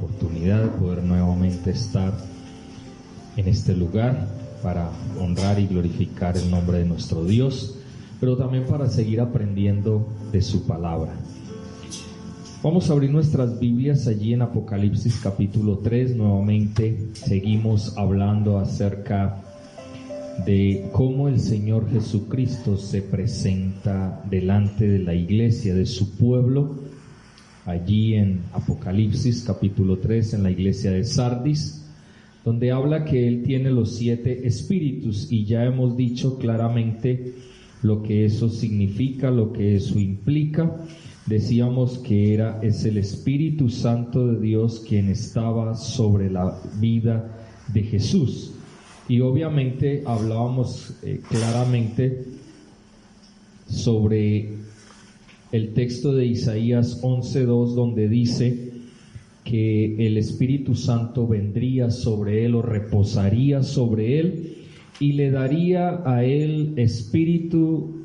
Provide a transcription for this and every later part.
oportunidad de poder nuevamente estar en este lugar para honrar y glorificar el nombre de nuestro Dios, pero también para seguir aprendiendo de su palabra. Vamos a abrir nuestras Biblias allí en Apocalipsis capítulo 3. Nuevamente seguimos hablando acerca de cómo el Señor Jesucristo se presenta delante de la iglesia, de su pueblo, allí en Apocalipsis capítulo 3, en la iglesia de Sardis, donde habla que Él tiene los 7 espíritus, y ya hemos dicho claramente lo que eso significa, lo que eso implica. Decíamos que es el Espíritu Santo de Dios quien estaba sobre la vida de Jesús. Y obviamente hablábamos claramente sobre el texto de Isaías 11:2, donde dice que el Espíritu Santo vendría sobre él o reposaría sobre él y le daría a él espíritu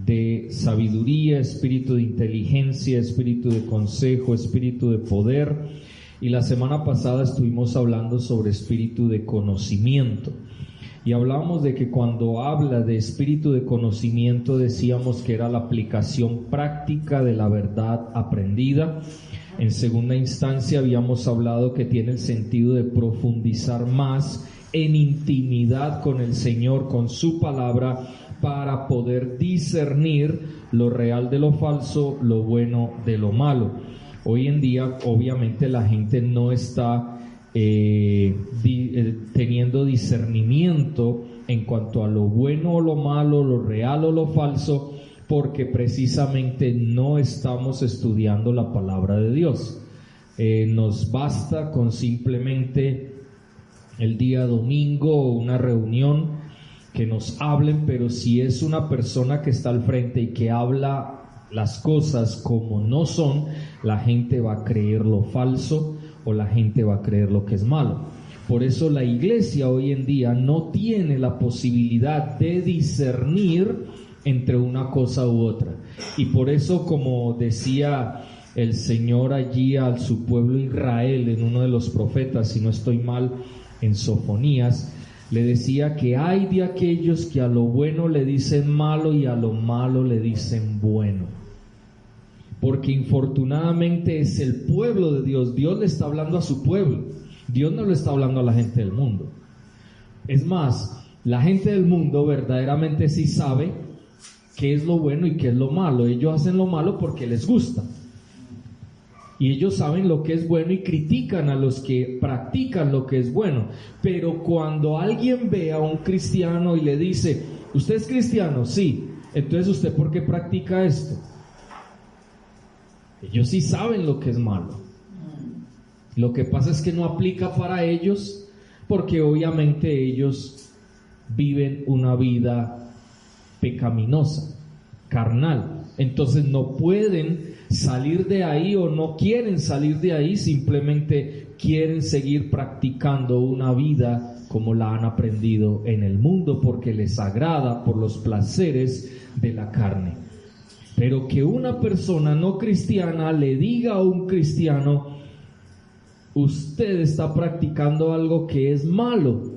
de sabiduría, espíritu de inteligencia, espíritu de consejo, espíritu de poder. Y la semana pasada estuvimos hablando sobre espíritu de conocimiento. Y hablábamos de que cuando habla de espíritu de conocimiento, decíamos que era la aplicación práctica de la verdad aprendida. En segunda instancia habíamos hablado que tiene el sentido de profundizar más en intimidad con el Señor, con su palabra, para poder discernir lo real de lo falso, lo bueno de lo malo. Hoy en día, obviamente, la gente no está teniendo discernimiento en cuanto a lo bueno o lo malo, lo real o lo falso, porque precisamente no estamos estudiando la palabra de Dios. Nos basta con simplemente el día domingo una reunión que nos hablen, pero si es una persona que está al frente y que habla las cosas como no son, la gente va a creer lo falso o la gente va a creer lo que es malo. Por eso la iglesia hoy en día no tiene la posibilidad de discernir entre una cosa u otra. Y por eso, como decía el Señor allí a su pueblo Israel en uno de los profetas, si no estoy mal, en Sofonías, le decía que hay de aquellos que a lo bueno le dicen malo y a lo malo le dicen bueno. Porque infortunadamente es el pueblo de Dios. Dios le está hablando a su pueblo. Dios no le está hablando a la gente del mundo. Es más, la gente del mundo verdaderamente sí sabe qué es lo bueno y qué es lo malo. Ellos hacen lo malo porque les gusta. Y ellos saben lo que es bueno y critican a los que practican lo que es bueno. Pero cuando alguien ve a un cristiano y le dice, ¿usted es cristiano? Sí. Entonces, ¿usted por qué practica esto? Ellos sí saben lo que es malo. Lo que pasa es que no aplica para ellos, porque obviamente ellos viven una vida pecaminosa, carnal. Entonces no pueden salir de ahí o no quieren salir de ahí, simplemente quieren seguir practicando una vida como la han aprendido en el mundo, porque les agrada, por los placeres de la carne. Pero que una persona no cristiana le diga a un cristiano, usted está practicando algo que es malo,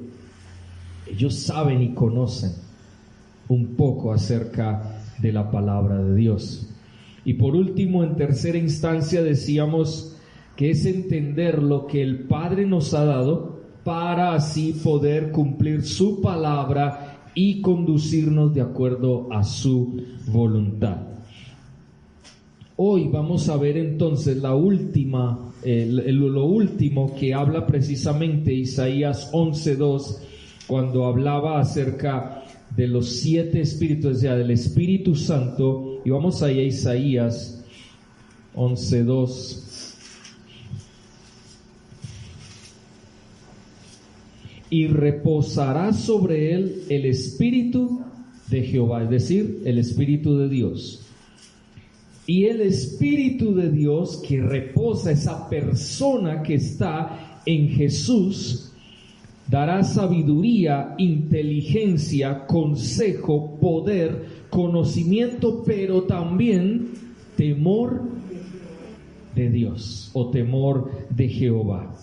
ellos saben y conocen un poco acerca de la palabra de Dios. Y por último, en tercera instancia, decíamos que es entender lo que el Padre nos ha dado para así poder cumplir su palabra y conducirnos de acuerdo a su voluntad. Hoy vamos a ver entonces lo último que habla precisamente Isaías 11:2, cuando hablaba acerca de los 7 espíritus, o sea, del Espíritu Santo. Y vamos ahí a Isaías 11:2. Y reposará sobre él el Espíritu de Jehová, es decir, el Espíritu de Dios. Y el Espíritu de Dios que reposa, esa persona que está en Jesús, dará sabiduría, inteligencia, consejo, poder, conocimiento, pero también temor de Dios o temor de Jehová.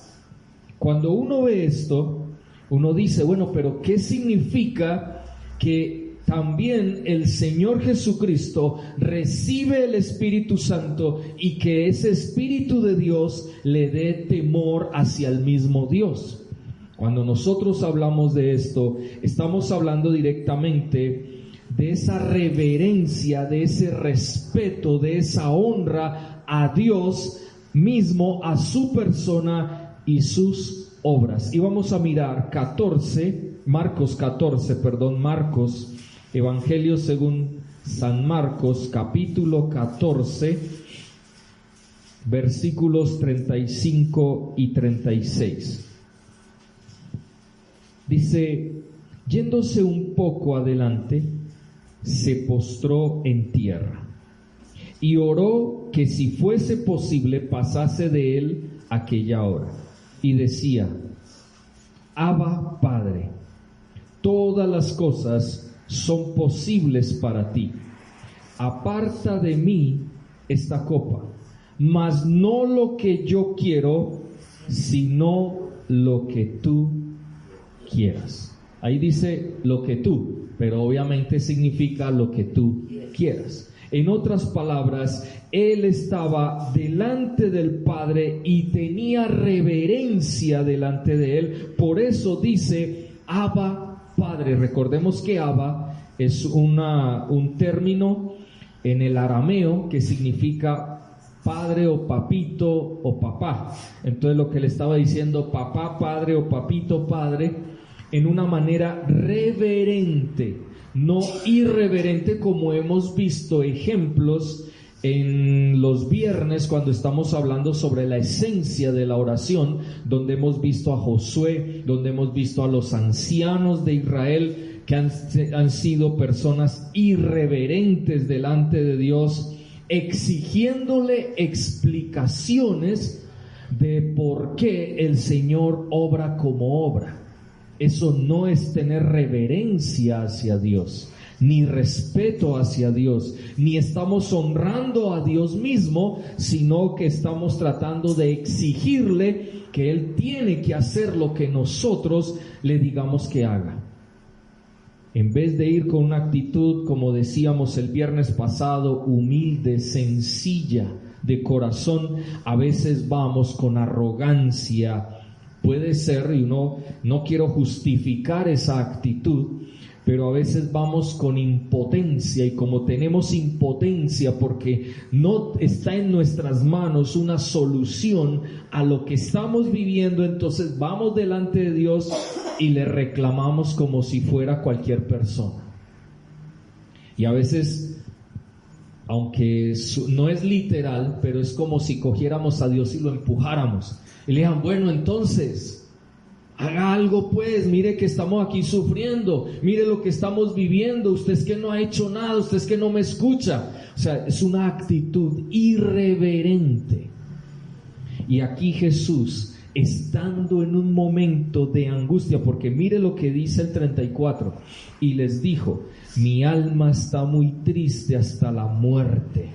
Cuando uno ve esto, uno dice, bueno, pero ¿qué significa que también el Señor Jesucristo recibe el Espíritu Santo y que ese Espíritu de Dios le dé temor hacia el mismo Dios? Cuando nosotros hablamos de esto, estamos hablando directamente de esa reverencia, de ese respeto, de esa honra a Dios mismo, a su persona y sus obras. Y vamos a mirar Marcos, Evangelio según San Marcos, capítulo 14, versículos 35 y 36. Dice, yéndose un poco adelante, se postró en tierra y oró que si fuese posible pasase de él aquella hora. Y decía, Abba, Padre, todas las cosas son posibles para ti. Aparta de mí esta copa, mas no lo que yo quiero, sino lo que tú quieras. Ahí dice lo que tú, pero obviamente significa lo que tú quieras. En otras palabras, él estaba delante del Padre y tenía reverencia delante de él. Por eso dice Abba, Padre. Recordemos que Abba es un término en el arameo que significa padre o papito o papá. Entonces lo que le estaba diciendo, papá, padre o papito, padre, en una manera reverente, no irreverente, como hemos visto ejemplos en los viernes cuando estamos hablando sobre la esencia de la oración, donde hemos visto a Josué, donde hemos visto a los ancianos de Israel que han sido personas irreverentes delante de Dios, exigiéndole explicaciones de por qué el Señor obra como obra. Eso no es tener reverencia hacia Dios, ni respeto hacia Dios, ni estamos honrando a Dios mismo, sino que estamos tratando de exigirle que Él tiene que hacer lo que nosotros le digamos que haga. En vez de ir con una actitud, como decíamos el viernes pasado, humilde, sencilla de corazón, a veces vamos con arrogancia. Puede ser, y no quiero justificar esa actitud, pero a veces vamos con impotencia, y como tenemos impotencia porque no está en nuestras manos una solución a lo que estamos viviendo, entonces vamos delante de Dios y le reclamamos como si fuera cualquier persona. Y a veces, aunque no es literal, pero es como si cogiéramos a Dios y lo empujáramos. Y le digan, bueno, entonces, haga algo pues, mire que estamos aquí sufriendo, mire lo que estamos viviendo, usted es que no ha hecho nada, usted es que no me escucha. O sea, es una actitud irreverente. Y aquí Jesús, estando en un momento de angustia, porque mire lo que dice el 34, y les dijo, mi alma está muy triste hasta la muerte.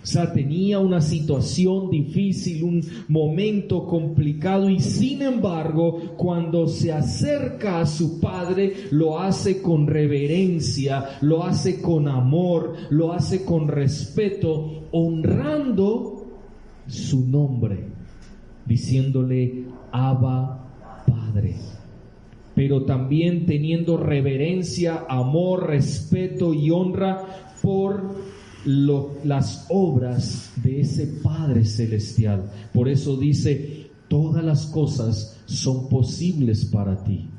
O sea, tenía una situación difícil, un momento complicado, y sin embargo, cuando se acerca a su Padre, lo hace con reverencia, lo hace con amor, lo hace con respeto, honrando su nombre, diciéndole Abba, Padre. Pero también teniendo reverencia, amor, respeto y honra por las obras de ese Padre Celestial. Por eso dice, todas las cosas son posibles para ti.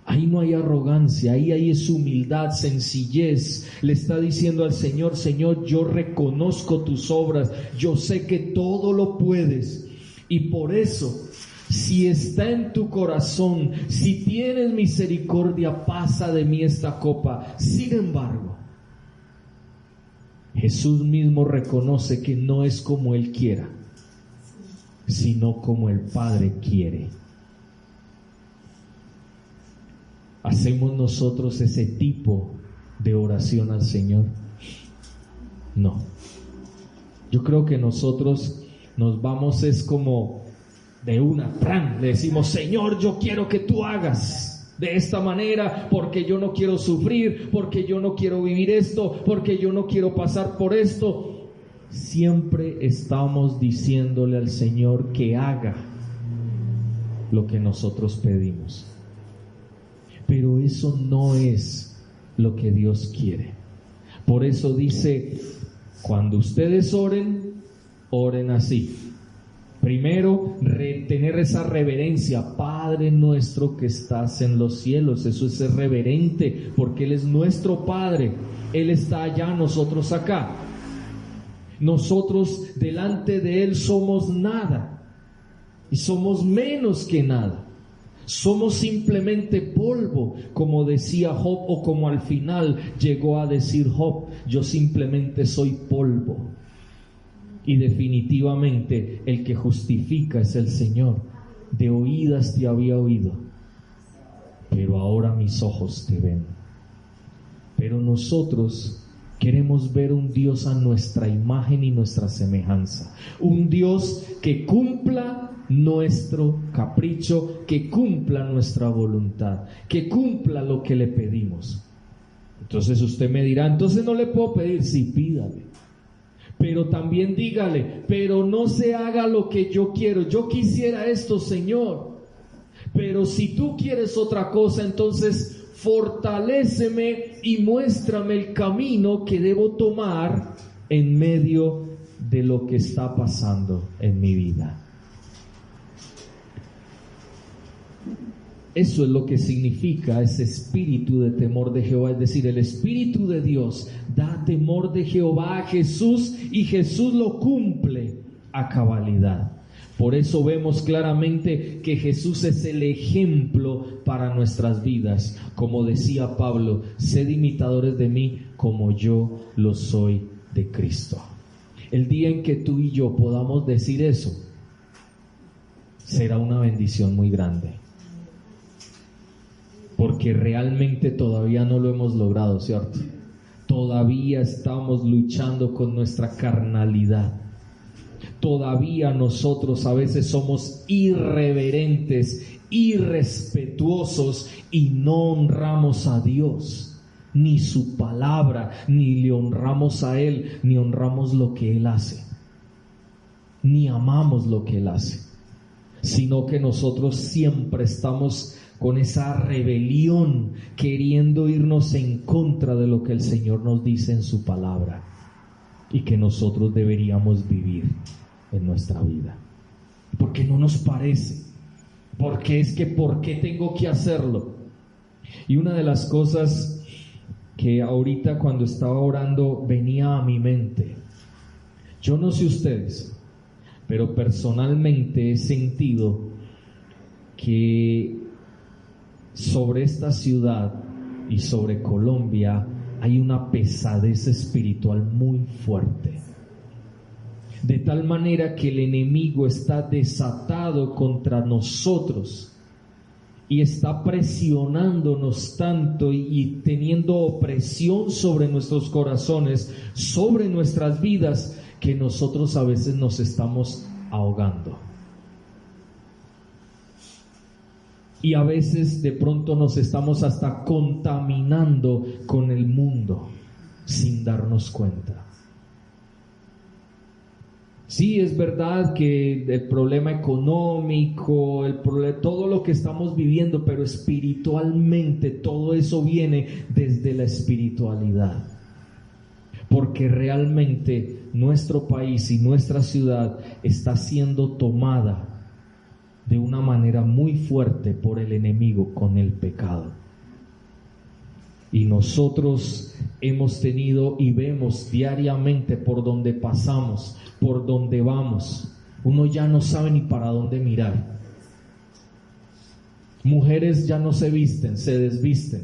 Ahí no hay arrogancia, ahí es humildad, sencillez. Le está diciendo al Señor, Señor, yo reconozco tus obras, yo sé que todo lo puedes, y por eso, si está en tu corazón, si tienes misericordia, pasa de mí esta copa. Sin embargo, Jesús mismo reconoce que no es como Él quiera, sino como el Padre quiere. ¿Hacemos nosotros ese tipo de oración al Señor? No. Yo creo que nosotros nos vamos es como de una, ¡pran! Le decimos, Señor, yo quiero que tú hagas de esta manera, porque yo no quiero sufrir, porque yo no quiero vivir esto, porque yo no quiero pasar por esto. Siempre estamos diciéndole al Señor que haga lo que nosotros pedimos. Pero eso no es lo que Dios quiere. Por eso dice, cuando ustedes oren, oren así. Primero, tener esa reverencia. Padre nuestro que estás en los cielos. Eso es ser reverente, porque Él es nuestro Padre. Él está allá, nosotros acá. Nosotros delante de Él somos nada. Y somos menos que nada. Somos simplemente polvo, como decía Job, o como al final llegó a decir Job, yo simplemente soy polvo. Y definitivamente el que justifica es el Señor. De oídas te había oído, pero ahora mis ojos te ven. Pero nosotros queremos ver un Dios a nuestra imagen y nuestra semejanza. Un Dios que cumpla nuestro capricho, que cumpla nuestra voluntad, que cumpla lo que le pedimos. Entonces usted me dirá, entonces no le puedo pedir. Sí, pídale. Pero también dígale, pero no se haga lo que yo quiero. Yo quisiera esto, Señor. Pero si tú quieres otra cosa, entonces fortaléceme y muéstrame el camino que debo tomar en medio de lo que está pasando en mi vida. Eso es lo que significa ese espíritu de temor de Jehová, es decir, el espíritu de Dios da temor de Jehová a Jesús y Jesús lo cumple a cabalidad. Por eso vemos claramente que Jesús es el ejemplo para nuestras vidas. Como decía Pablo, sed imitadores de mí como yo lo soy de Cristo. El día en que tú y yo podamos decir eso, será una bendición muy grande. Porque realmente todavía no lo hemos logrado, ¿cierto? Todavía estamos luchando con nuestra carnalidad. Todavía nosotros a veces somos irreverentes, irrespetuosos y no honramos a Dios, ni su palabra, ni le honramos a Él, ni honramos lo que Él hace, ni amamos lo que Él hace, sino que nosotros siempre estamos con esa rebelión, queriendo irnos en contra de lo que el Señor nos dice en su palabra y que nosotros deberíamos vivir en nuestra vida. Porque no nos parece, porque es que ¿por qué tengo que hacerlo? Y una de las cosas que ahorita cuando estaba orando venía a mi mente, yo no sé ustedes, pero personalmente he sentido que sobre esta ciudad y sobre Colombia hay una pesadez espiritual muy fuerte, de tal manera que el enemigo está desatado contra nosotros y está presionándonos tanto y teniendo opresión sobre nuestros corazones, sobre nuestras vidas, que nosotros a veces nos estamos ahogando. Y a veces de pronto nos estamos hasta contaminando con el mundo sin darnos cuenta. Sí, es verdad que el problema económico, todo lo que estamos viviendo, pero espiritualmente todo eso viene desde la espiritualidad. Porque realmente nuestro país y nuestra ciudad está siendo tomada de una manera muy fuerte por el enemigo con el pecado. Y nosotros hemos tenido y vemos diariamente por donde pasamos, por donde vamos. Uno ya no sabe ni para dónde mirar. Mujeres ya no se visten, se desvisten.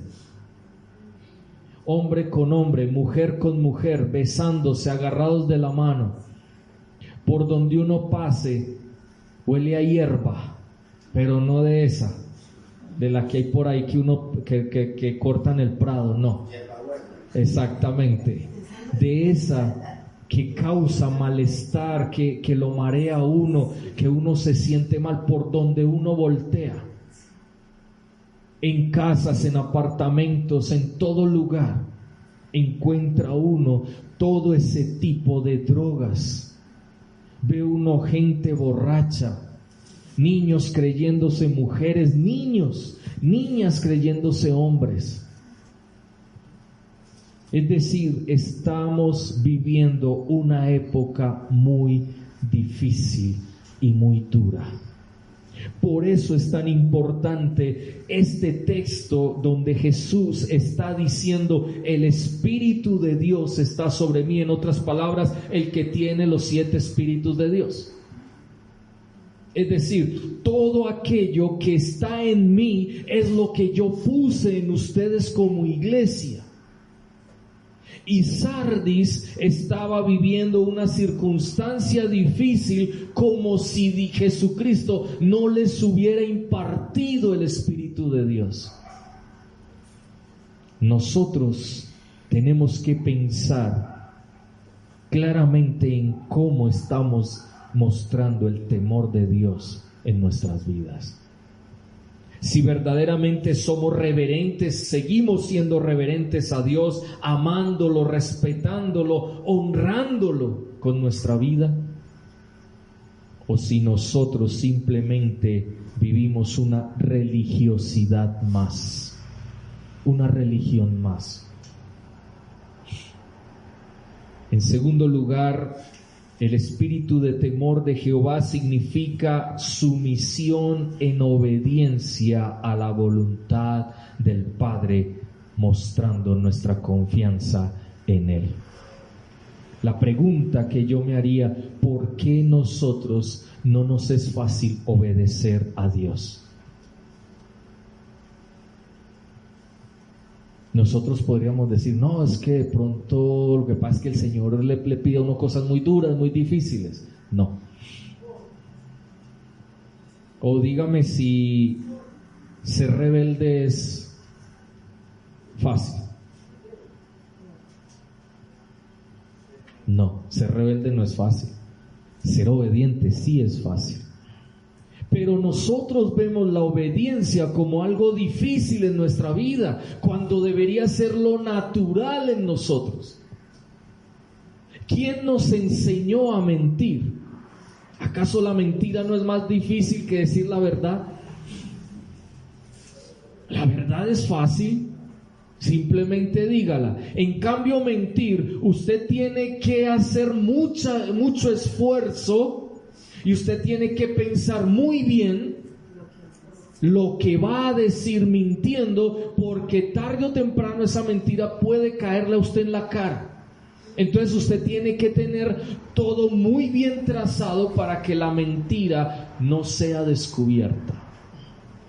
Hombre con hombre, mujer con mujer, besándose, agarrados de la mano. Por donde uno pase, huele a hierba, pero no de esa, de la que hay por ahí que cortan el prado, no. Exactamente. De esa que causa malestar, que lo marea a uno, que uno se siente mal por donde uno voltea. En casas, en apartamentos, en todo lugar, encuentra uno todo ese tipo de drogas. Ve uno gente borracha, niños creyéndose mujeres, niñas creyéndose hombres. Es decir, estamos viviendo una época muy difícil y muy dura. Por eso es tan importante este texto donde Jesús está diciendo: el Espíritu de Dios está sobre mí. En otras palabras, el que tiene los 7 Espíritus de Dios. Es decir, todo aquello que está en mí es lo que yo puse en ustedes como iglesia. Y Sardis estaba viviendo una circunstancia difícil, como si Jesucristo no les hubiera impartido el Espíritu de Dios. Nosotros tenemos que pensar claramente en cómo estamos mostrando el temor de Dios en nuestras vidas. Si verdaderamente somos reverentes, seguimos siendo reverentes a Dios, amándolo, respetándolo, honrándolo con nuestra vida, o si nosotros simplemente vivimos una religiosidad más, una religión más. En segundo lugar, el espíritu de temor de Jehová significa sumisión en obediencia a la voluntad del Padre, mostrando nuestra confianza en Él. La pregunta que yo me haría: ¿por qué nosotros no nos es fácil obedecer a Dios? Nosotros podríamos decir: no, es que de pronto lo que pasa es que el Señor le pide a uno cosas muy duras, muy difíciles. No. O dígame si ser rebelde es fácil. No, ser rebelde no es fácil. Ser obediente sí es fácil. Pero nosotros vemos la obediencia como algo difícil en nuestra vida, cuando debería ser lo natural en nosotros. ¿Quién nos enseñó a mentir? ¿Acaso la mentira no es más difícil que decir la verdad? La verdad es fácil, simplemente dígala. En cambio, mentir, usted tiene que hacer mucho esfuerzo. Y usted tiene que pensar muy bien lo que va a decir mintiendo, porque tarde o temprano esa mentira puede caerle a usted en la cara. Entonces usted tiene que tener todo muy bien trazado para que la mentira no sea descubierta.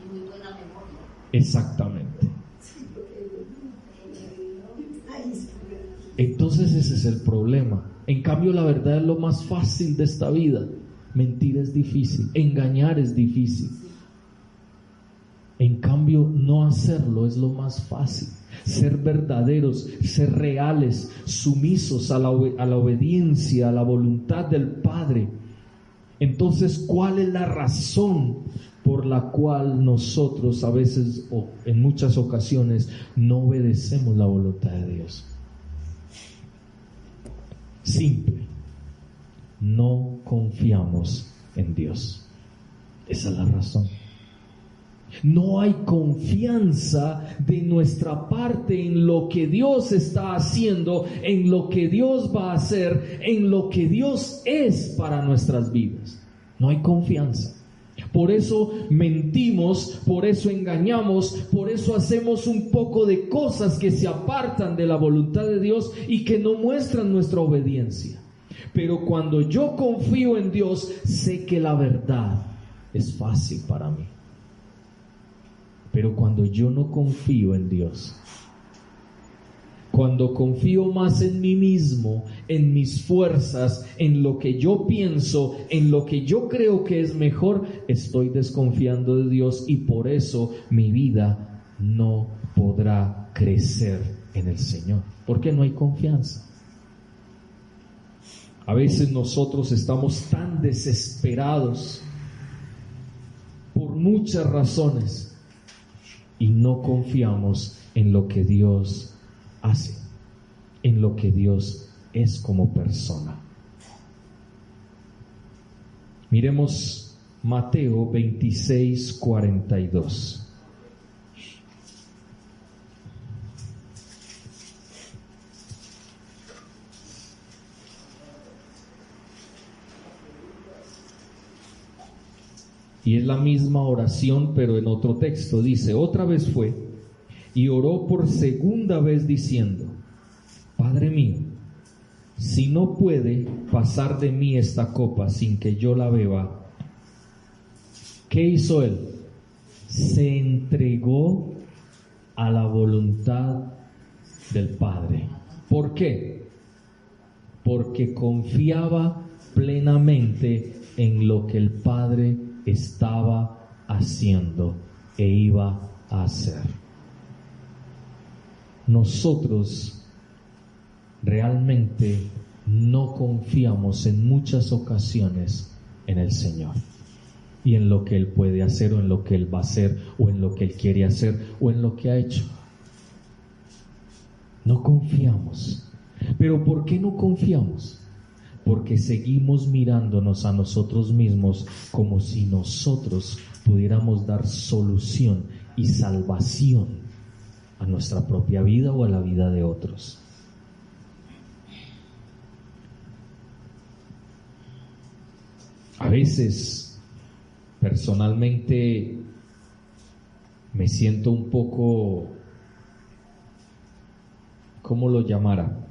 Y muy buena memoria. Exactamente. Entonces ese es el problema. En cambio, la verdad es lo más fácil de esta vida. Mentir es difícil, engañar es difícil. En cambio, no hacerlo es lo más fácil. Ser verdaderos, ser reales, sumisos a la obediencia, a la voluntad del Padre. Entonces, ¿cuál es la razón por la cual nosotros a veces, o en muchas ocasiones, no obedecemos la voluntad de Dios? Simple. No confiamos en Dios. Esa es la razón. No hay confianza de nuestra parte en lo que Dios está haciendo, en lo que Dios va a hacer, en lo que Dios es para nuestras vidas. No hay confianza. Por eso mentimos, por eso engañamos, por eso hacemos un poco de cosas que se apartan de la voluntad de Dios y que no muestran nuestra obediencia. Pero cuando yo confío en Dios, sé que la verdad es fácil para mí. Pero cuando yo no confío en Dios, cuando confío más en mí mismo, en mis fuerzas, en lo que yo pienso, en lo que yo creo que es mejor, estoy desconfiando de Dios, y por eso mi vida no podrá crecer en el Señor, porque no hay confianza. A veces nosotros estamos tan desesperados por muchas razones y no confiamos en lo que Dios hace, en lo que Dios es como persona. Miremos Mateo 26:42. Y es la misma oración, pero en otro texto. Dice: otra vez fue y oró por segunda vez diciendo: Padre mío, si no puede pasar de mí esta copa sin que yo la beba. ¿Qué hizo él? Se entregó a la voluntad del Padre. ¿Por qué? Porque confiaba plenamente en lo que el Padre estaba haciendo e iba a hacer. Nosotros realmente no confiamos en muchas ocasiones en el Señor y en lo que Él puede hacer, o en lo que Él va a hacer, o en lo que Él quiere hacer, o en lo que ha hecho. No confiamos. ¿Pero por qué no confiamos? Porque seguimos mirándonos a nosotros mismos como si nosotros pudiéramos dar solución y salvación a nuestra propia vida o a la vida de otros. A veces, personalmente, me siento un poco, ¿cómo lo llamara?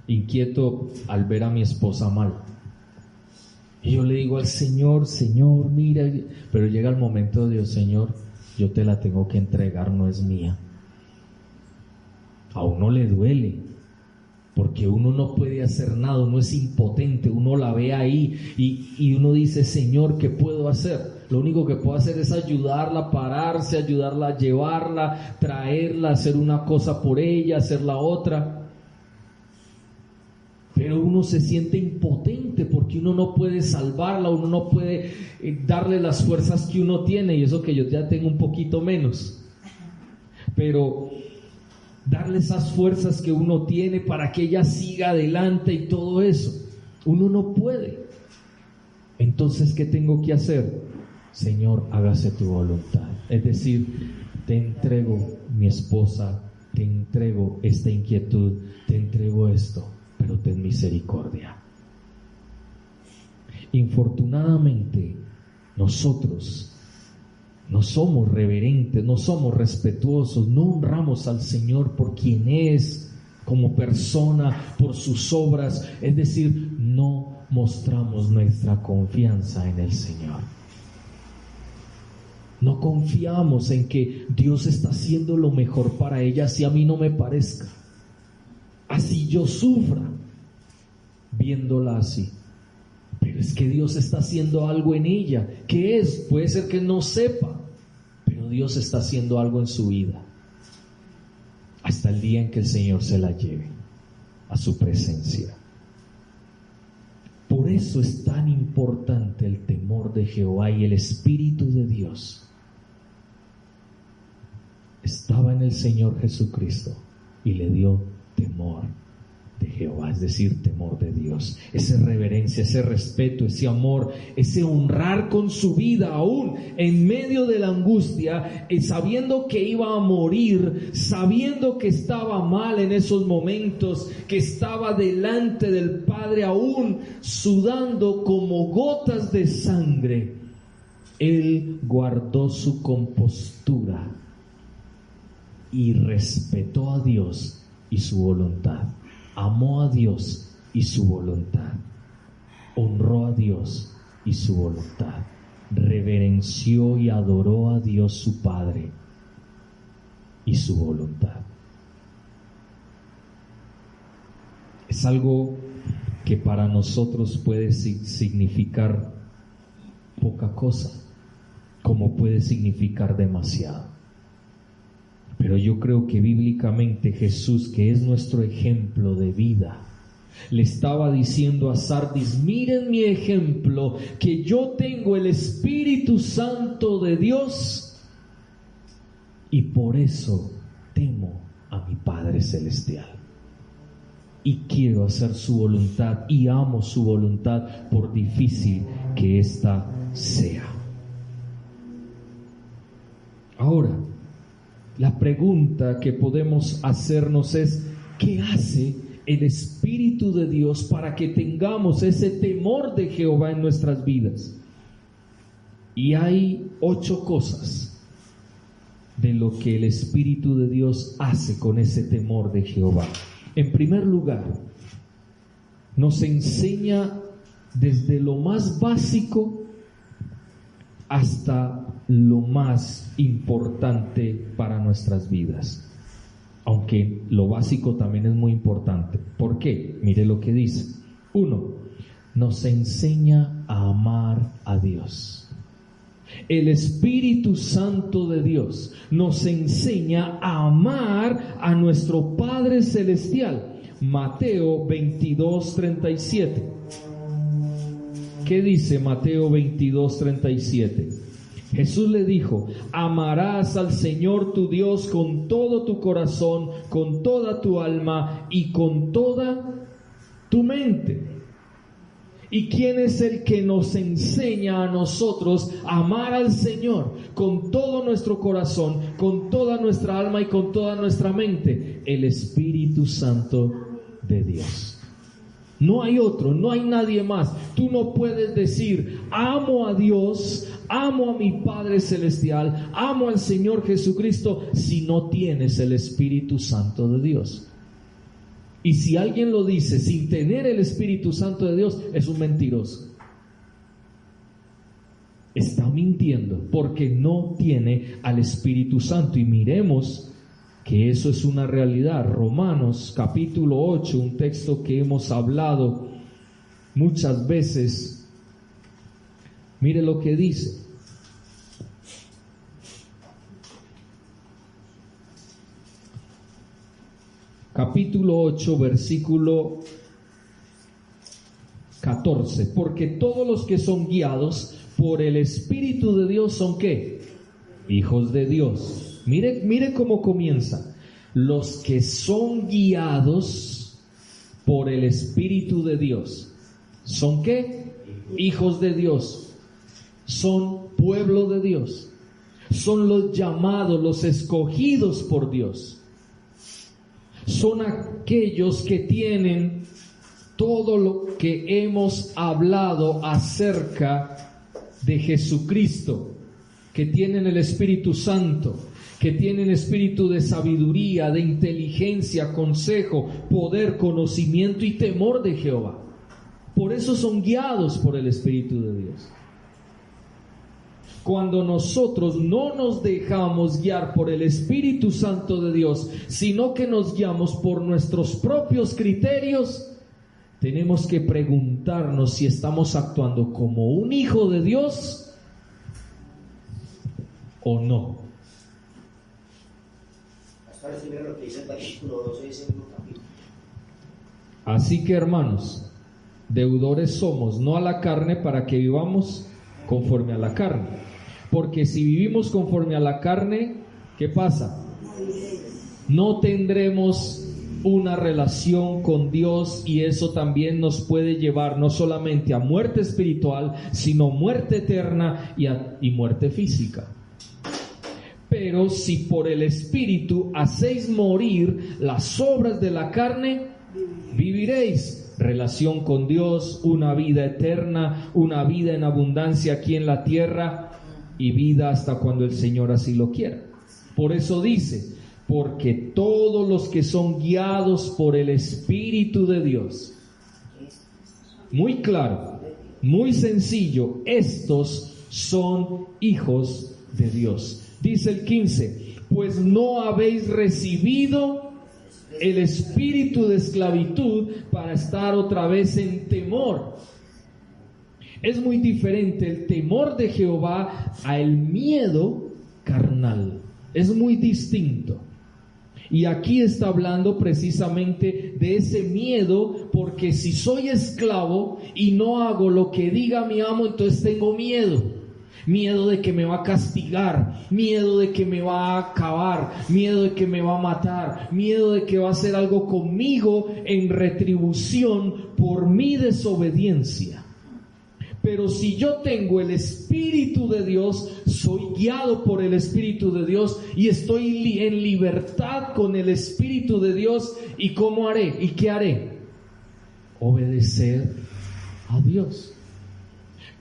Inquieto al ver a mi esposa mal. Y yo le digo al Señor: Señor, mira, pero llega el momento de Dios: Señor, yo te la tengo que entregar, no es mía. A uno le duele, porque uno no puede hacer nada, uno es impotente, uno la ve ahí y uno dice: Señor, ¿qué puedo hacer? Lo único que puedo hacer es ayudarla a pararse, ayudarla a llevarla, traerla, hacer una cosa por ella, hacer la otra. Pero uno se siente impotente porque uno no puede salvarla, uno no puede darle las fuerzas que uno tiene, y eso que yo ya tengo un poquito menos. Pero darle esas fuerzas que uno tiene para que ella siga adelante y todo eso, uno no puede. Entonces, ¿qué tengo que hacer? Señor, hágase tu voluntad. Es decir, te entrego mi esposa, te entrego esta inquietud, te entrego esto, pero ten misericordia. Infortunadamente, nosotros no somos reverentes, no somos respetuosos, no honramos al Señor por quien es, como persona, por sus obras. Es decir, no mostramos nuestra confianza en el Señor. No confiamos en que Dios está haciendo lo mejor para ella, así a mí no me parezca, así yo sufra viéndola así. Pero es que Dios está haciendo algo en ella. ¿Qué es? Puede ser que no sepa, pero Dios está haciendo algo en su vida, hasta el día en que el Señor se la lleve a su presencia. Por eso es tan importante el temor de Jehová, y el Espíritu de Dios estaba en el Señor Jesucristo y le dio temor de Jehová, es decir, temor de Dios, esa reverencia, ese respeto, ese amor, ese honrar con su vida aún en medio de la angustia, sabiendo que iba a morir, sabiendo que estaba mal en esos momentos, que estaba delante del Padre aún sudando como gotas de sangre. Él guardó su compostura y respetó a Dios y su voluntad. Amó a Dios y su voluntad. Honró a Dios y su voluntad. Reverenció y adoró a Dios su Padre y su voluntad. Es algo que para nosotros puede significar poca cosa, como puede significar demasiado. Pero yo creo que bíblicamente Jesús, que es nuestro ejemplo de vida, le estaba diciendo a Sardis: miren mi ejemplo, que yo tengo el Espíritu Santo de Dios y por eso temo a mi Padre Celestial y quiero hacer su voluntad y amo su voluntad, por difícil que ésta sea. Ahora, la pregunta que podemos hacernos es: ¿qué hace el Espíritu de Dios para que tengamos ese temor de Jehová en nuestras vidas? Y hay 8 cosas de lo que el Espíritu de Dios hace con ese temor de Jehová. En primer lugar, nos enseña desde lo más básico hasta lo más importante para nuestras vidas. Aunque lo básico también es muy importante. ¿Por qué? Mire lo que dice. 1. Nos enseña a amar a Dios. El Espíritu Santo de Dios nos enseña a amar a nuestro Padre Celestial. Mateo 22:37. ¿Qué dice Mateo 22:37? Jesús le dijo: amarás al Señor tu Dios con todo tu corazón, con toda tu alma y con toda tu mente. ¿Y quién es el que nos enseña a nosotros a amar al Señor con todo nuestro corazón, con toda nuestra alma y con toda nuestra mente? El Espíritu Santo de Dios. No hay otro, no hay nadie más. Tú no puedes decir: amo a Dios, amo a mi Padre Celestial, amo al Señor Jesucristo, si no tienes el Espíritu Santo de Dios. Y si alguien lo dice sin tener el Espíritu Santo de Dios, es un mentiroso. Está mintiendo porque no tiene al Espíritu Santo. Y miremos que eso es una realidad. Romanos capítulo 8, un texto que hemos hablado muchas veces. Mire lo que dice. Capítulo 8, versículo 14. Porque todos los que son guiados por el Espíritu de Dios son ¿qué? Hijos de Dios. Mire cómo comienza. Los que son guiados por el Espíritu de Dios son ¿qué? Hijos de Dios. Son pueblo de Dios. Son los llamados, los escogidos por Dios. Son aquellos que tienen todo lo que hemos hablado acerca de Jesucristo, que tienen el Espíritu Santo, que tienen espíritu de sabiduría, de inteligencia, consejo, poder, conocimiento y temor de Jehová. Por eso son guiados por el Espíritu de Dios. Cuando nosotros no nos dejamos guiar por el Espíritu Santo de Dios, sino que nos guiamos por nuestros propios criterios, tenemos que preguntarnos si estamos actuando como un hijo de Dios o no. Así que, hermanos, deudores somos, no a la carne, para que vivamos conforme a la carne. Porque si vivimos conforme a la carne, ¿qué pasa? No tendremos una relación con Dios, y eso también nos puede llevar no solamente a muerte espiritual, sino muerte eterna y muerte física. Pero si por el Espíritu hacéis morir las obras de la carne, viviréis. Relación con Dios, una vida eterna, una vida en abundancia aquí en la tierra, y vida hasta cuando el Señor así lo quiera. Por eso dice: porque todos los que son guiados por el Espíritu de Dios. Muy claro, muy sencillo, estos son hijos de Dios. Dice el 15: pues no habéis recibido el espíritu de esclavitud para estar otra vez en temor. Es muy diferente el temor de Jehová a el miedo carnal. Es muy distinto. Y aquí está hablando precisamente de ese miedo, porque si soy esclavo y no hago lo que diga mi amo, entonces tengo miedo. Miedo de que me va a castigar, miedo de que me va a acabar, miedo de que me va a matar, miedo de que va a hacer algo conmigo en retribución por mi desobediencia. Pero si yo tengo el Espíritu de Dios, soy guiado por el Espíritu de Dios y estoy en libertad con el Espíritu de Dios. ¿Y cómo haré? ¿Y qué haré? Obedecer a Dios.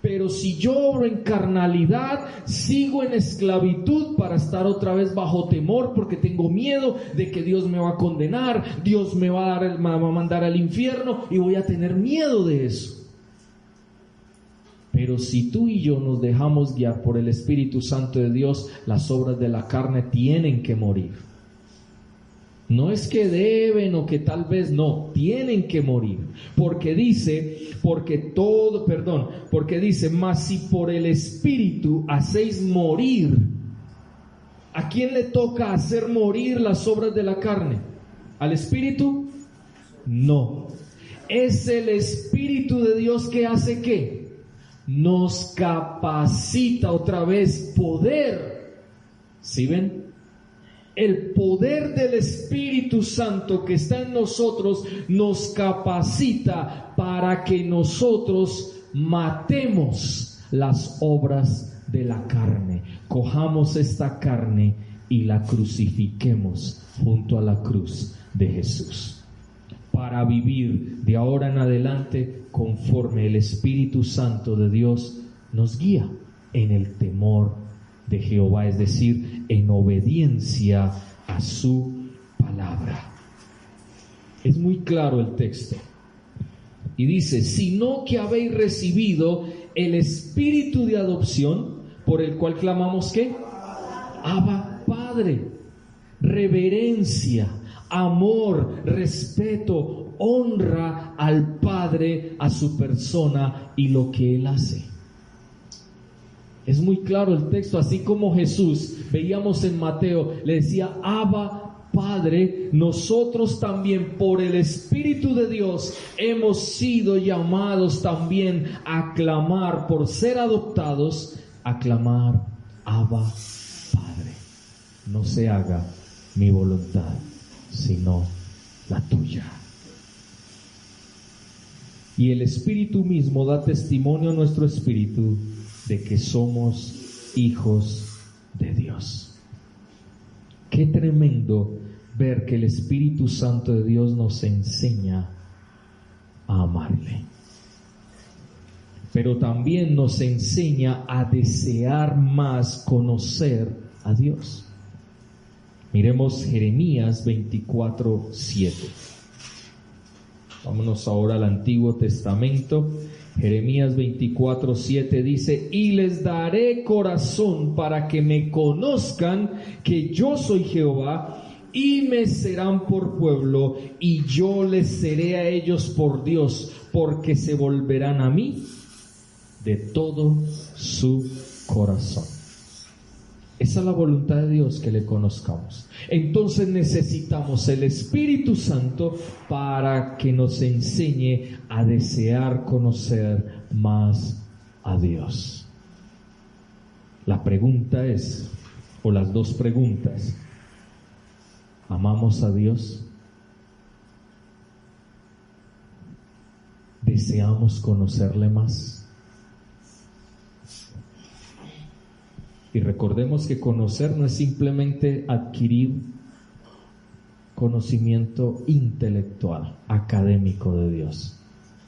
Pero si yo obro en carnalidad, sigo en esclavitud para estar otra vez bajo temor, porque tengo miedo de que Dios me va a condenar, Dios me va a mandar al infierno y voy a tener miedo de eso. Pero si tú y yo nos dejamos guiar por el Espíritu Santo de Dios, las obras de la carne tienen que morir. No es que deben o que tal vez no, tienen que morir. Porque dice, mas si por el Espíritu hacéis morir. ¿A quién le toca hacer morir las obras de la carne? ¿Al Espíritu? No. Es el Espíritu de Dios que hace ¿qué? Nos capacita otra vez poder. ¿Sí ven? El poder del Espíritu Santo que está en nosotros nos capacita para que nosotros matemos las obras de la carne. Cojamos esta carne y la crucifiquemos junto a la cruz de Jesús, para vivir de ahora en adelante conforme el Espíritu Santo de Dios nos guía en el temor de Jehová, es decir, en obediencia a su palabra. Es muy claro el texto. Y dice, sino que habéis recibido el Espíritu de adopción, por el cual clamamos ¿qué? Abba, Padre. Reverencia, amor, respeto, honra al Padre, a su persona y lo que Él hace. Es muy claro el texto, así como Jesús, veíamos en Mateo, le decía, Abba, Padre, nosotros también por el Espíritu de Dios hemos sido llamados también a clamar, por ser adoptados, a clamar, Abba, Padre. No se haga mi voluntad, sino la tuya. Y el Espíritu mismo da testimonio a nuestro espíritu de que somos hijos de Dios. Qué tremendo ver que el Espíritu Santo de Dios nos enseña a amarle, pero también nos enseña a desear más conocer a Dios. Miremos Jeremías 24:7. Vámonos ahora al Antiguo Testamento. Jeremías 24:7 dice, y les daré corazón para que me conozcan que yo soy Jehová, y me serán por pueblo, y yo les seré a ellos por Dios, porque se volverán a mí de todo su corazón. Esa es la voluntad de Dios, que le conozcamos. Entonces necesitamos el Espíritu Santo para que nos enseñe a desear conocer más a Dios. La pregunta es, o las dos preguntas, ¿amamos a Dios? ¿Deseamos conocerle más? Y recordemos que conocer no es simplemente adquirir conocimiento intelectual, académico de Dios,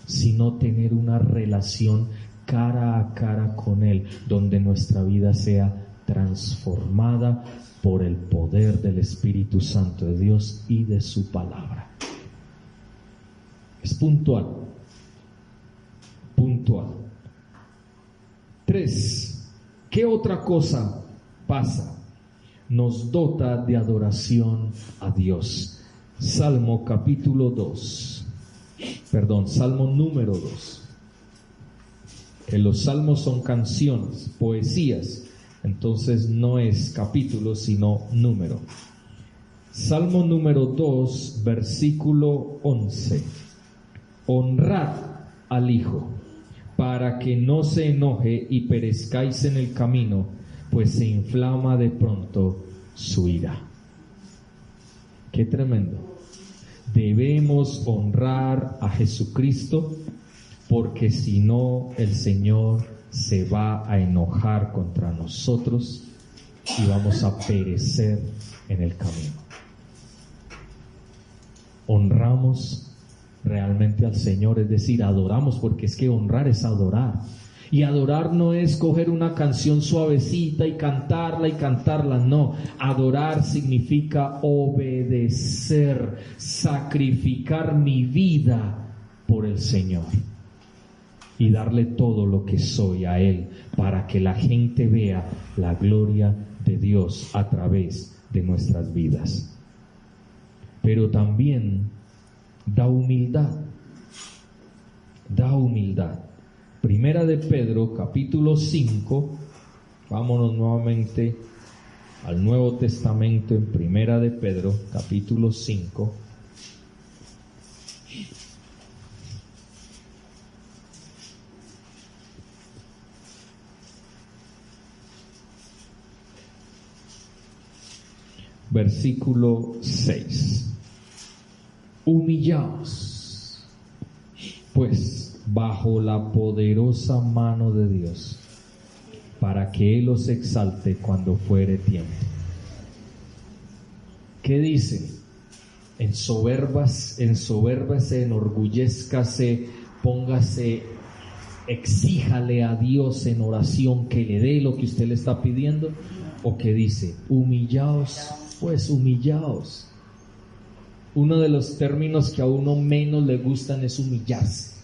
sino tener una relación cara a cara con Él, donde nuestra vida sea transformada por el poder del Espíritu Santo de Dios y de su palabra. Es puntual. 3. ¿Qué otra cosa pasa? Nos dota de adoración a Dios. Salmo número 2. Que los salmos son canciones, poesías, entonces no es capítulo sino número. Salmo número 2, versículo 11. Honrad al Hijo, para que no se enoje y perezcáis en el camino, pues se inflama de pronto su ira. Qué tremendo. Debemos honrar a Jesucristo, porque si no, el Señor se va a enojar contra nosotros y vamos a perecer en el camino. Honramos realmente al Señor, es decir, adoramos, porque es que honrar es adorar. Y adorar no es coger una canción suavecita y cantarla, no. Adorar significa obedecer, sacrificar mi vida por el Señor y darle todo lo que soy a Él, para que la gente vea la gloria de Dios a través de nuestras vidas. Pero también da humildad. Primera de Pedro, capítulo 5, vámonos nuevamente al Nuevo Testamento en Primera de Pedro, capítulo 5. Versículo 6. Humillaos, pues, bajo la poderosa mano de Dios, para que Él os exalte cuando fuere tiempo. ¿Qué dice? Ensoberbase, enorgullezcase, póngase, exíjale a Dios en oración que le dé lo que usted le está pidiendo. ¿O qué dice? Humillaos, pues humillaos. Uno de los términos que a uno menos le gustan es humillarse,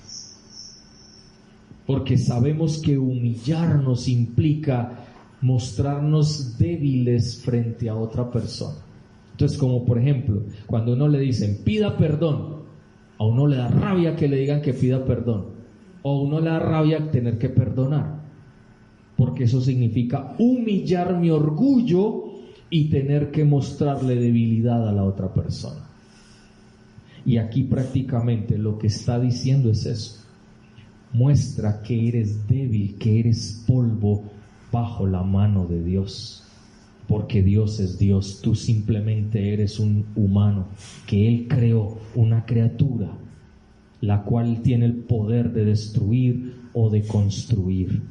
porque sabemos que humillarnos implica mostrarnos débiles frente a otra persona. Entonces, como por ejemplo, cuando uno le dicen pida perdón, a uno le da rabia que le digan que pida perdón, o a uno le da rabia tener que perdonar, porque eso significa humillar mi orgullo y tener que mostrarle debilidad a la otra persona. Y aquí prácticamente lo que está diciendo es eso. Muestra que eres débil, que eres polvo bajo la mano de Dios. Porque Dios es Dios, tú simplemente eres un humano que Él creó, una criatura, la cual tiene el poder de destruir o de construir.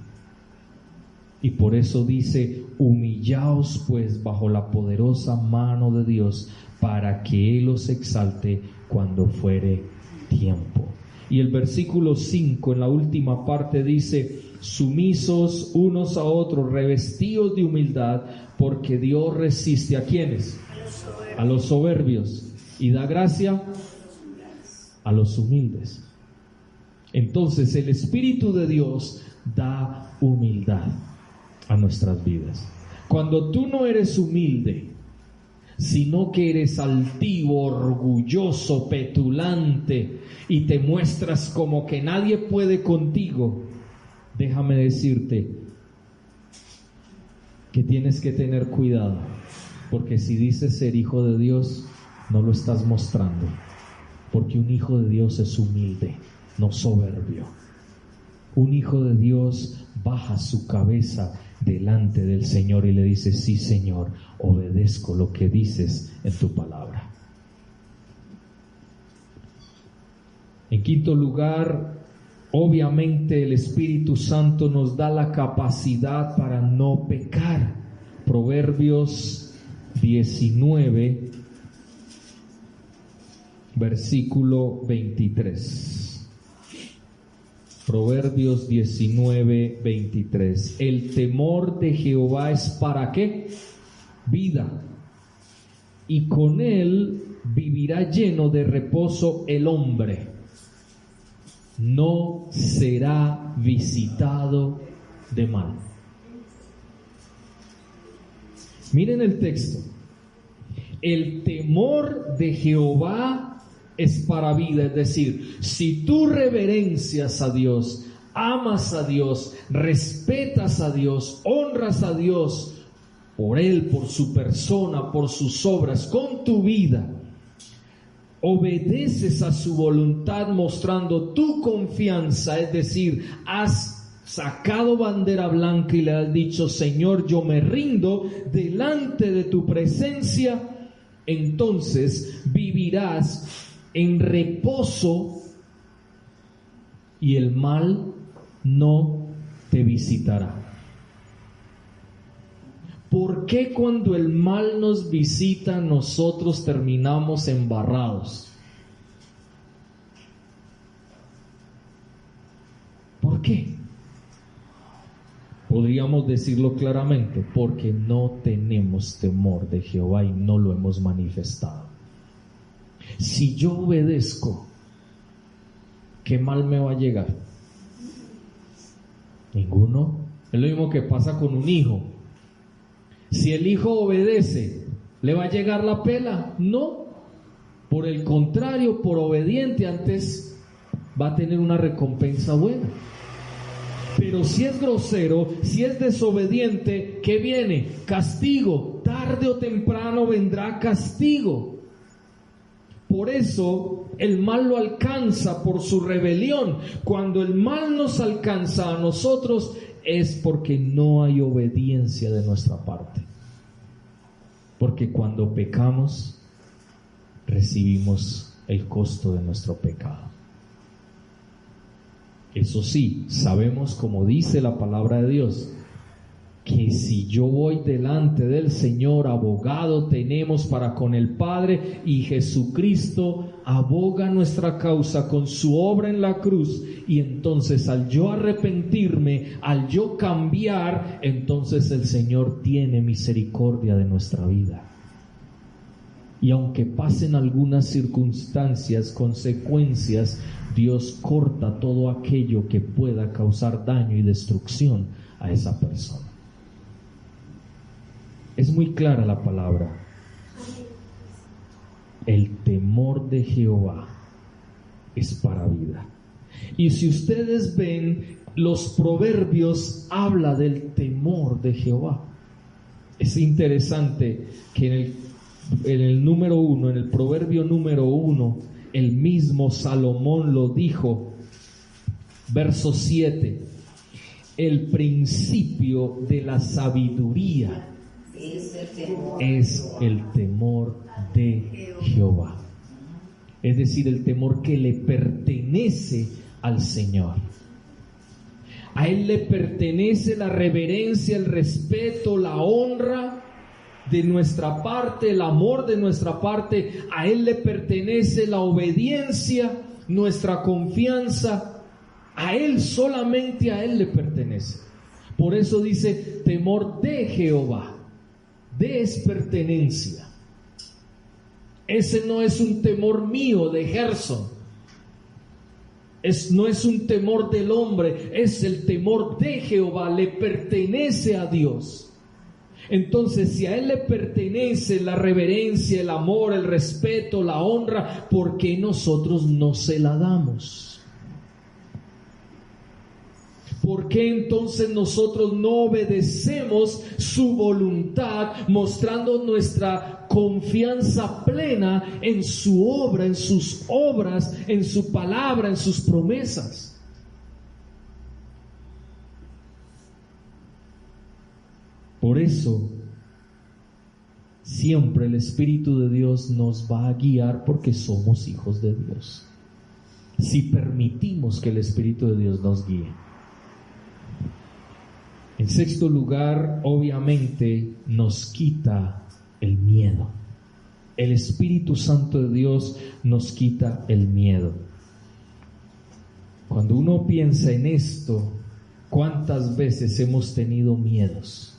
Y por eso dice, humillaos pues bajo la poderosa mano de Dios, para que Él os exalte cuando fuere tiempo. Y el versículo 5 en la última parte dice, sumisos unos a otros, revestidos de humildad, porque Dios resiste ¿a quiénes? A los soberbios y da gracia a los humildes. Entonces el Espíritu de Dios da humildad a nuestras vidas. Cuando tú no eres humilde, sino que eres altivo, orgulloso, petulante y te muestras como que nadie puede contigo, déjame decirte que tienes que tener cuidado, porque si dices ser hijo de Dios, no lo estás mostrando, porque un hijo de Dios es humilde, no soberbio. Un hijo de Dios baja su cabeza delante del Señor y le dice, sí Señor, obedezco lo que dices en tu palabra. En quinto lugar, obviamente el Espíritu Santo nos da la capacidad para no pecar. Proverbios 19, versículo 23. Proverbios 19, 23. El temor de Jehová es ¿para qué? Vida. Y con él vivirá lleno de reposo el hombre. No será visitado de mal. Miren el texto. El temor de Jehová es para vida, es decir, si tú reverencias a Dios, amas a Dios, respetas a Dios, honras a Dios, por Él, por su persona, por sus obras, con tu vida, obedeces a su voluntad mostrando tu confianza, es decir, has sacado bandera blanca y le has dicho: Señor, yo me rindo delante de tu presencia, entonces vivirás en reposo y el mal no te visitará. ¿Por qué cuando el mal nos visita nosotros terminamos embarrados? ¿Por qué? Podríamos decirlo claramente: porque no tenemos temor de Jehová y no lo hemos manifestado. Si yo obedezco, ¿qué mal me va a llegar? Ninguno. Es lo mismo que pasa con un hijo. Si el hijo obedece, ¿le va a llegar la pela? No. Por el contrario, por obediente, antes va a tener una recompensa buena. Pero si es grosero, si es desobediente, ¿qué viene? Castigo. Tarde o temprano vendrá castigo. Por eso el mal lo alcanza por su rebelión. Cuando el mal nos alcanza a nosotros es porque no hay obediencia de nuestra parte. Porque cuando pecamos, recibimos el costo de nuestro pecado. Eso sí, sabemos, como dice la palabra de Dios, que si yo voy delante del Señor, abogado tenemos para con el Padre, y Jesucristo aboga nuestra causa con su obra en la cruz. Y entonces al yo arrepentirme, al yo cambiar, entonces el Señor tiene misericordia de nuestra vida. Y aunque pasen algunas circunstancias, consecuencias, Dios corta todo aquello que pueda causar daño y destrucción a esa persona. Es muy clara la palabra. El temor de Jehová es para vida. Y si ustedes ven, los proverbios habla del temor de Jehová. Es interesante que en el número 1, en el proverbio número 1, el mismo Salomón lo dijo, verso 7: el principio de la sabiduría es el temor de Jehová. Es decir, el temor que le pertenece al Señor. A Él le pertenece la reverencia, el respeto, la honra de nuestra parte, el amor de nuestra parte. A Él le pertenece la obediencia, nuestra confianza. A Él, solamente a Él le pertenece. Por eso dice temor de Jehová. De es pertenencia. Ese no es un temor mío de Gerson. No es un temor del hombre, es el temor de Jehová, le pertenece a Dios. Entonces, si a Él le pertenece la reverencia, el amor, el respeto, la honra, ¿por qué nosotros no se la damos? ¿Por qué entonces nosotros no obedecemos su voluntad, mostrando nuestra confianza plena en su obra, en sus obras, en su palabra, en sus promesas? Por eso, siempre el Espíritu de Dios nos va a guiar, porque somos hijos de Dios. Si permitimos que el Espíritu de Dios nos guíe. En sexto lugar, obviamente, nos quita el miedo. El Espíritu Santo de Dios nos quita el miedo. Cuando uno piensa en esto, ¿cuántas veces hemos tenido miedos?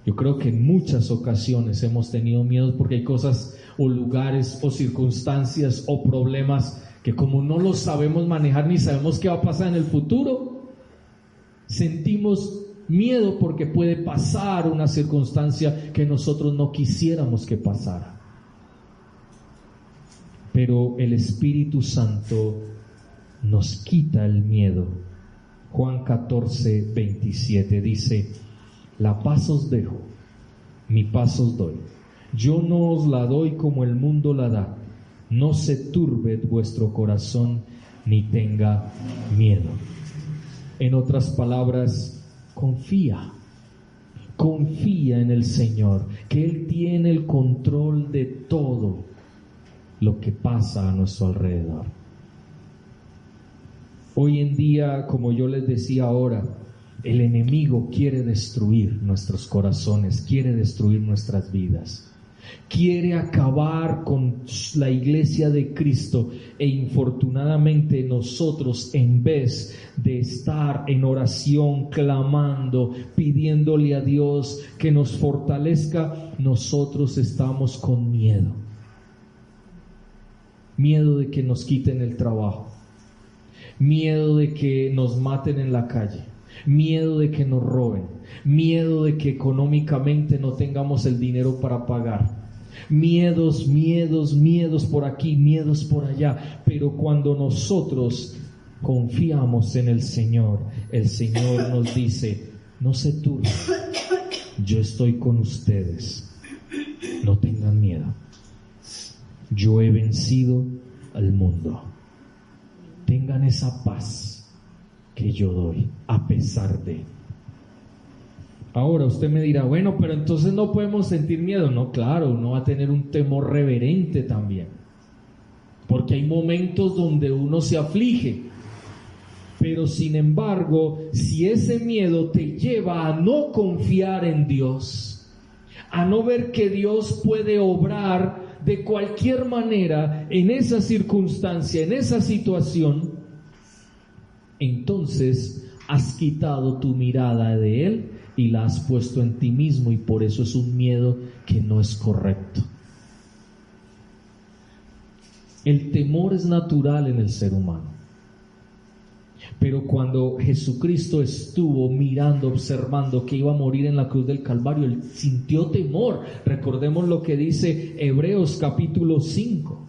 Yo creo que en muchas ocasiones hemos tenido miedos porque hay cosas o lugares o circunstancias o problemas que, como no los sabemos manejar ni sabemos qué va a pasar en el futuro, sentimos miedo porque puede pasar una circunstancia que nosotros no quisiéramos que pasara. Pero el Espíritu Santo nos quita el miedo. Juan 14:27 dice: la paz os dejo, mi paz os doy. Yo no os la doy como el mundo la da. No se turbe vuestro corazón ni tenga miedo. En otras palabras, confía en el Señor, que Él tiene el control de todo lo que pasa a nuestro alrededor. Hoy en día, como yo les decía ahora, el enemigo quiere destruir nuestros corazones, quiere destruir nuestras vidas, quiere acabar con la iglesia de Cristo, e infortunadamente nosotros, en vez de estar en oración, clamando, pidiéndole a Dios que nos fortalezca, nosotros estamos con miedo. Miedo de que nos quiten el trabajo, miedo de que nos maten en la calle, miedo de que nos roben, miedo de que económicamente no tengamos el dinero para pagar, miedos por aquí, miedos por allá. Pero cuando nosotros confiamos en el Señor nos dice: no se turben, yo estoy con ustedes, no tengan miedo, yo he vencido al mundo. Tengan esa paz que yo doy a pesar de. Ahora usted me dirá: bueno, pero entonces no podemos sentir miedo. No, claro, uno va a tener un temor reverente también, porque hay momentos donde uno se aflige. Pero sin embargo, si ese miedo te lleva a no confiar en Dios, a no ver que Dios puede obrar de cualquier manera en esa circunstancia, en esa situación, entonces has quitado tu mirada de Él y la has puesto en ti mismo, y por eso es un miedo que no es correcto. El temor es natural en el ser humano, pero cuando Jesucristo estuvo mirando, observando que iba a morir en la cruz del Calvario, Él sintió temor. Recordemos lo que dice Hebreos capítulo 5,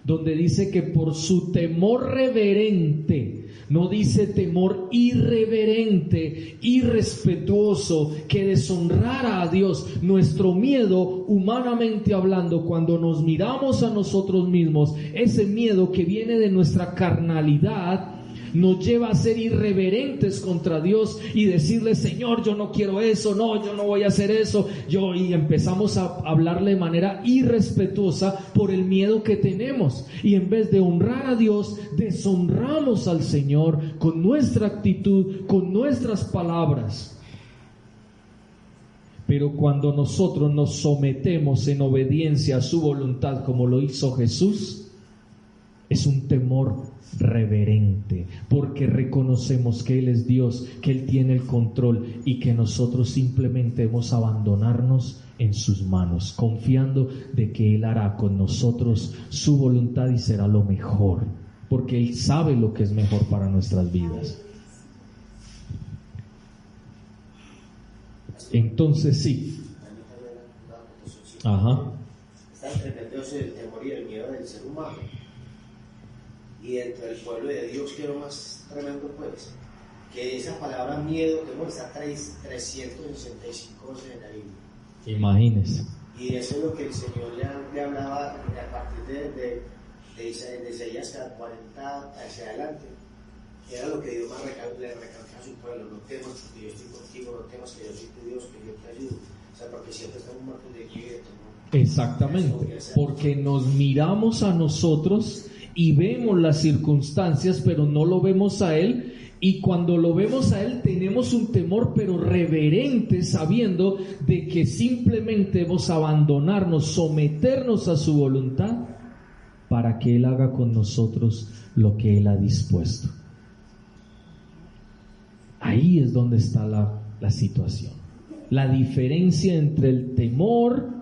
donde dice que por su temor reverente, no dice temor irreverente, irrespetuoso, que deshonrara a Dios. Nuestro miedo, humanamente hablando, cuando nos miramos a nosotros mismos, ese miedo que viene de nuestra carnalidad, nos lleva a ser irreverentes contra Dios y decirle: Señor, yo no quiero eso, no, yo no voy a hacer eso, y empezamos a hablarle de manera irrespetuosa por el miedo que tenemos, y en vez de honrar a Dios, deshonramos al Señor con nuestra actitud, con nuestras palabras. Pero cuando nosotros nos sometemos en obediencia a su voluntad, como lo hizo Jesús, es un temor reverente, porque reconocemos que Él es Dios, que Él tiene el control, y que nosotros simplemente debemos abandonarnos en sus manos, confiando de que Él hará con nosotros su voluntad y será lo mejor, porque Él sabe lo que es mejor para nuestras vidas. Entonces sí. Ajá. Está entendiéndose el temor y el miedo del ser humano. Y dentro del pueblo de Dios, que es lo más tremendo, pues, que esa palabra miedo, temor, está 365 veces en la Biblia. Imagínese. Y eso es lo que el Señor le hablaba a partir de Isaías 40 hacia adelante. Era lo que Dios más le recalca a su pueblo: no temas, porque yo estoy contigo, no temas, que yo soy tu Dios, que yo te ayudo. O sea, porque siempre estamos muertos de miedo. Exactamente, porque nos miramos a nosotros y vemos las circunstancias, pero no lo vemos a Él. Y cuando lo vemos a Él, tenemos un temor, pero reverente, sabiendo de que simplemente debemos abandonarnos, someternos a su voluntad, para que Él haga con nosotros lo que Él ha dispuesto. Ahí es donde está la situación. La diferencia entre el temor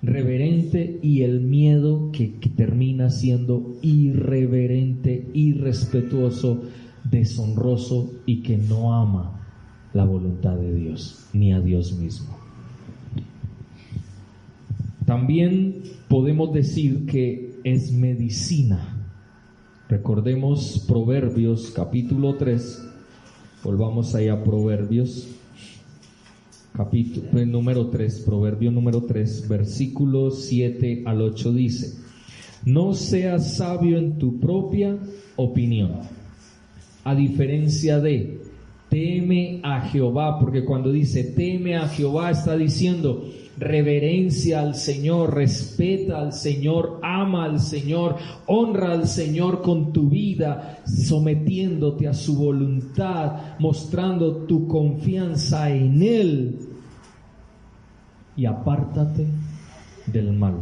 reverente y el miedo que termina siendo irreverente, irrespetuoso, deshonroso, y que no ama la voluntad de Dios ni a Dios mismo. También podemos decir que es medicina. Recordemos Proverbios capítulo 3. Volvamos ahí a Proverbios. capítulo número 3, proverbio número 3, versículos 7 al 8 dice: no seas sabio en tu propia opinión, a diferencia de teme a Jehová, porque cuando dice teme a Jehová está diciendo reverencia al Señor, respeta al Señor, ama al Señor, honra al Señor con tu vida, sometiéndote a su voluntad, mostrando tu confianza en Él, y apártate del mal.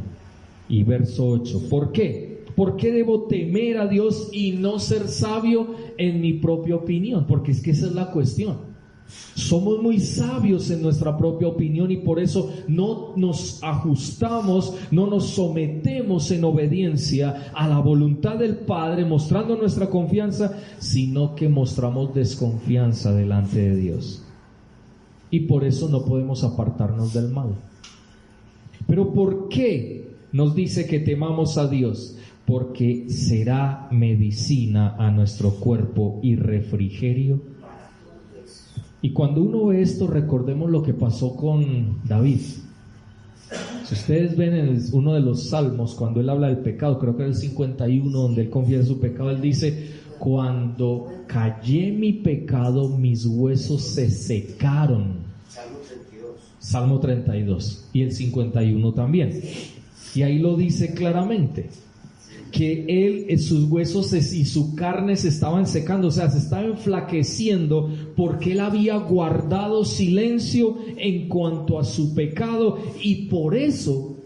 Y verso 8, ¿por qué? ¿Por qué debo temer a Dios y no ser sabio en mi propia opinión? Porque es que esa es la cuestión. Somos muy sabios en nuestra propia opinión y por eso no nos ajustamos, no nos sometemos en obediencia a la voluntad del Padre, mostrando nuestra confianza, sino que mostramos desconfianza delante de Dios. Y por eso no podemos apartarnos del mal. Pero ¿por qué nos dice que temamos a Dios? Porque será medicina a nuestro cuerpo y refrigerio. Y cuando uno ve esto, recordemos lo que pasó con David. Si ustedes ven en uno de los salmos, cuando él habla del pecado, creo que es el 51, donde él confiesa su pecado, él dice: cuando callé mi pecado, mis huesos se secaron. Salmo 32 y el 51 también. Y ahí lo dice claramente, que él, sus huesos y su carne se estaban secando, o sea, se estaba enflaqueciendo porque él había guardado silencio en cuanto a su pecado y por eso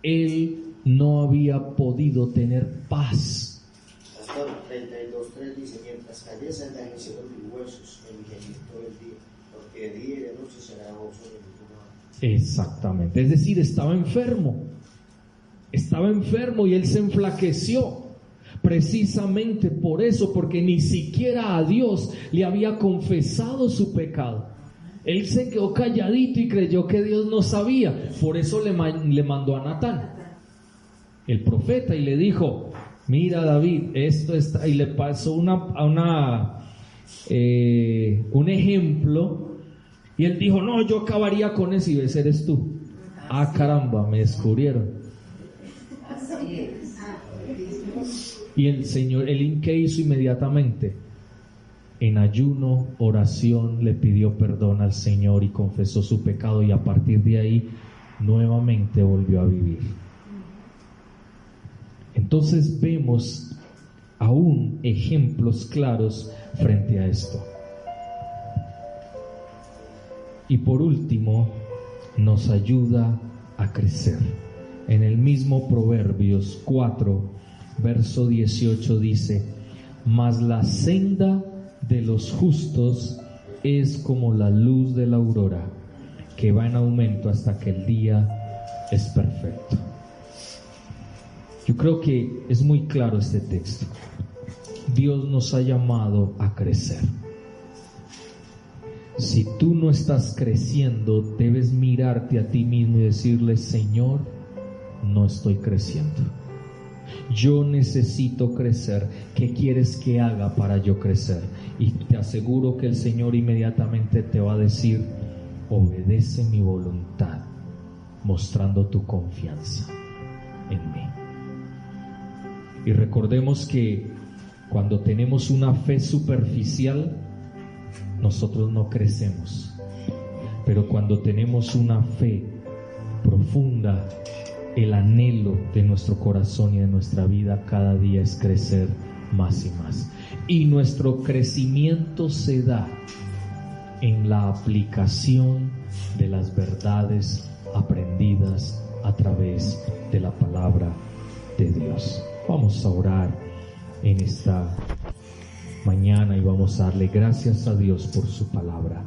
él no había podido tener paz. Pastor, 32:3 dice: mientras callé se envejecieron mis huesos, me vigilé todo el día, porque de día y de noche será gozo de mi tumba. Exactamente, es decir, estaba enfermo y él se enflaqueció precisamente por eso, porque ni siquiera a Dios le había confesado su pecado. Él se quedó calladito y creyó que Dios no sabía. Por eso le mandó a Natán, el profeta, y le dijo: mira, David, esto está, y le pasó un ejemplo, y él dijo: no, yo acabaría con eso. Y ese eres tú. Ah, caramba, me descubrieron. Y el Señor, ¿qué hizo inmediatamente? En ayuno, oración, le pidió perdón al Señor y confesó su pecado, y a partir de ahí nuevamente volvió a vivir. Entonces vemos aún ejemplos claros frente a esto. Y por último, nos ayuda a crecer. En el mismo Proverbios 4, verso 18 dice: mas la senda de los justos es como la luz de la aurora, que va en aumento hasta que el día es perfecto. Yo creo que es muy claro este texto. Dios nos ha llamado a crecer. Si tú no estás creciendo, debes mirarte a ti mismo y decirle: Señor, no estoy creciendo. Yo necesito crecer. ¿Qué quieres que haga para yo crecer? Y te aseguro que el Señor inmediatamente te va a decir: obedece mi voluntad, mostrando tu confianza en mí. Y recordemos que cuando tenemos una fe superficial, nosotros no crecemos. Pero cuando tenemos una fe profunda, el anhelo de nuestro corazón y de nuestra vida cada día es crecer más y más. Y nuestro crecimiento se da en la aplicación de las verdades aprendidas a través de la palabra de Dios. Vamos a orar en esta mañana y vamos a darle gracias a Dios por su palabra.